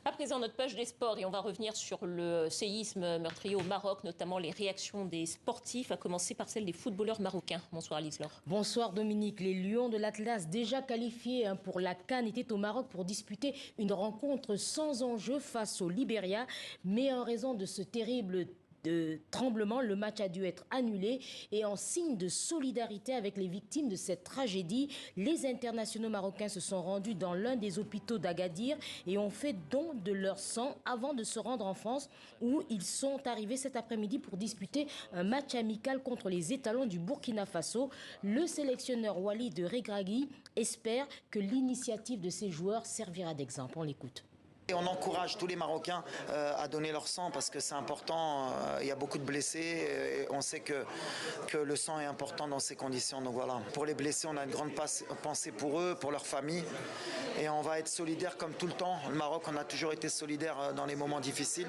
À présent, notre page des sports, et on va revenir sur le séisme meurtrier au Maroc, notamment les réactions des sportifs, à commencer par celle des footballeurs marocains. Bonsoir Lise Laure. Bonsoir Dominique. Les Lions de l'Atlas, déjà qualifiés pour la CAN, étaient au Maroc pour disputer une rencontre sans enjeu face au Libéria. Mais en raison de ce terrible tremblement, le match a dû être annulé et en signe de solidarité avec les victimes de cette tragédie, les internationaux marocains se sont rendus dans l'un des hôpitaux d'Agadir et ont fait don de leur sang avant de se rendre en France où ils sont arrivés cet après-midi pour disputer un match amical contre les étalons du Burkina Faso. Le sélectionneur Walid Regragui espère que l'initiative de ces joueurs servira d'exemple. On l'écoute. Et on encourage tous les Marocains à donner leur sang parce que c'est important. Il y a beaucoup de blessés et on sait que le sang est important dans ces conditions. Donc voilà, pour les blessés, on a une grande pensée pour eux, pour leurs familles. Et on va être solidaires comme tout le temps. Le Maroc, on a toujours été solidaires dans les moments difficiles.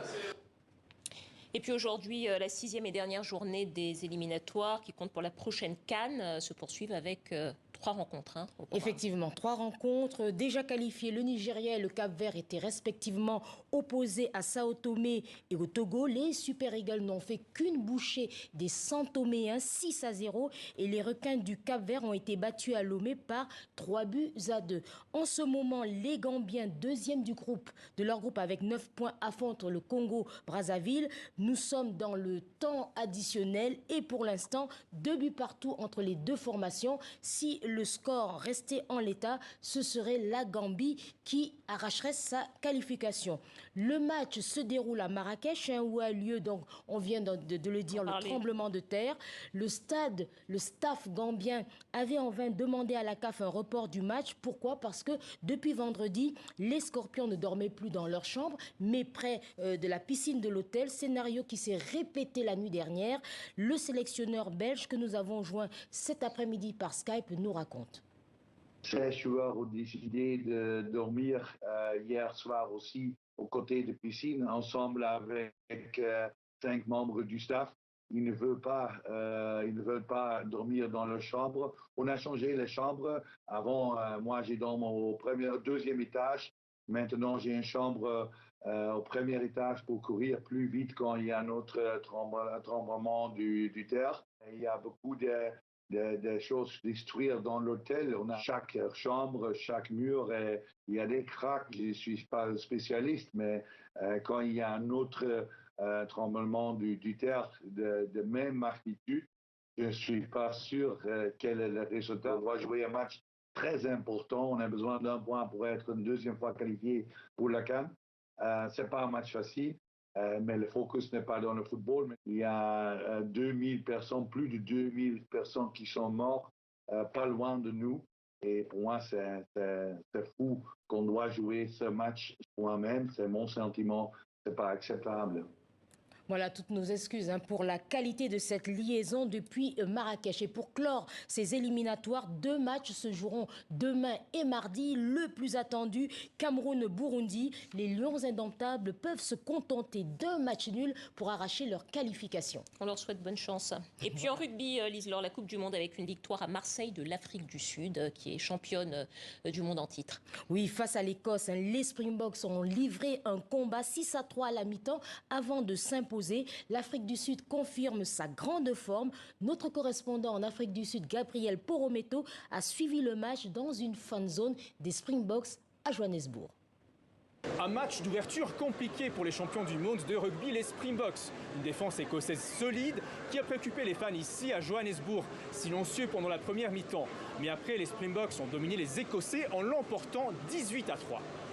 Et puis aujourd'hui, la 6e et dernière journée des éliminatoires qui comptent pour la prochaine CAN se poursuivent avec 3 rencontres. Effectivement, 3 rencontres. Déjà qualifiés, le Nigeria et le Cap-Vert étaient respectivement opposés à Sao Tomé et au Togo. Les Super Eagles n'ont fait qu'une bouchée des Santoméens, 6-0. Et les requins du Cap-Vert ont été battus à Lomé par 3-2. En ce moment, les Gambiens, deuxième de leur groupe avec 9 points, affrontent le Congo-Brazzaville. Nous sommes dans le temps additionnel et pour l'instant, 2 buts partout entre les deux formations. Si le score restait en l'état, ce serait la Gambie qui arracherait sa qualification. Le match se déroule à Marrakech, où a lieu, donc, on vient de le dire, le tremblement de terre. Le staff gambien avait en vain demandé à la CAF un report du match. Pourquoi? Parce que depuis vendredi, les Scorpions ne dormaient plus dans leur chambre, mais près de la piscine de l'hôtel. Scénario qui s'est répété la nuit dernière. Le sélectionneur belge que nous avons joint cet après-midi par Skype nous raconte. Ces joueurs ont décidé de dormir hier soir aussi aux côtés de piscine, ensemble avec 5 membres du staff. Ils ne veulent pas dormir dans leur chambre. On a changé les chambres. Avant, moi, j'ai dormi au deuxième étage. Maintenant, j'ai une chambre au premier étage pour courir plus vite quand il y a un autre tremblement du terre. Il y a beaucoup de choses à détruire dans l'hôtel. On a chaque chambre, chaque mur, et il y a des cracks. Je ne suis pas spécialiste, mais quand il y a un autre tremblement du terre de même magnitude, je ne suis pas sûr quel est le résultat. On va jouer un match très important. On a besoin d'un point pour être une deuxième fois qualifié pour la CAN. Ce n'est pas un match facile. Mais le focus n'est pas dans le football. Il y a 2000 personnes, plus de 2000 personnes qui sont mortes, pas loin de nous. Et pour moi, c'est fou qu'on doit jouer ce match moi-même. C'est mon sentiment. C'est pas acceptable. Voilà, toutes nos excuses pour la qualité de cette liaison depuis Marrakech. Et pour clore ces éliminatoires, 2 matchs se joueront demain et mardi. Le plus attendu, Cameroun-Burundi. Les Lions indomptables peuvent se contenter d'un match nul pour arracher leur qualification. On leur souhaite bonne chance. Et puis en rugby, Lise Laure, la Coupe du Monde avec une victoire à Marseille de l'Afrique du Sud, qui est championne du monde en titre. Oui, face à l'Écosse, les Springboks ont livré un combat 6-3 à la mi-temps avant de s'imposer. L'Afrique du Sud confirme sa grande forme. Notre correspondant en Afrique du Sud, Gabriel Porometo, a suivi le match dans une fan zone des Springboks à Johannesburg. Un match d'ouverture compliqué pour les champions du monde de rugby, les Springboks. Une défense écossaise solide qui a préoccupé les fans ici à Johannesburg, silencieux pendant la première mi-temps. Mais après, les Springboks ont dominé les Écossais en l'emportant 18-3.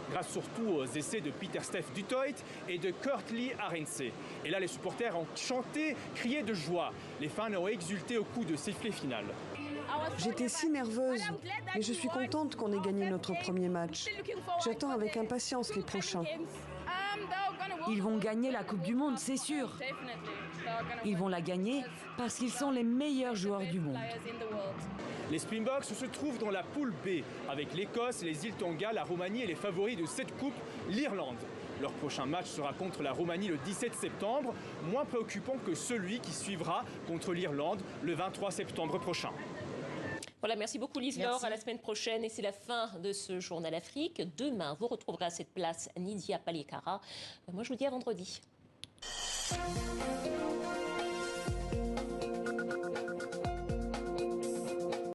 Grâce surtout aux essais de Pieter-Steph du Toit et de Courtney Arendse. Et là, les supporters ont chanté, crié de joie. Les fans ont exulté au coup de sifflet final. J'étais si nerveuse, mais je suis contente qu'on ait gagné notre premier match. J'attends avec impatience les prochains. Ils vont gagner la Coupe du Monde, c'est sûr. Ils vont la gagner parce qu'ils sont les meilleurs joueurs du monde. Les Springboks se trouvent dans la poule B, avec l'Écosse, les îles Tonga, la Roumanie et les favoris de cette coupe, l'Irlande. Leur prochain match sera contre la Roumanie le 17 septembre, moins préoccupant que celui qui suivra contre l'Irlande le 23 septembre prochain. Voilà, merci beaucoup Lise-Laure. À la semaine prochaine. Et c'est la fin de ce Journal Afrique. Demain, vous retrouverez à cette place Nidia Palekara. Moi, je vous dis à vendredi.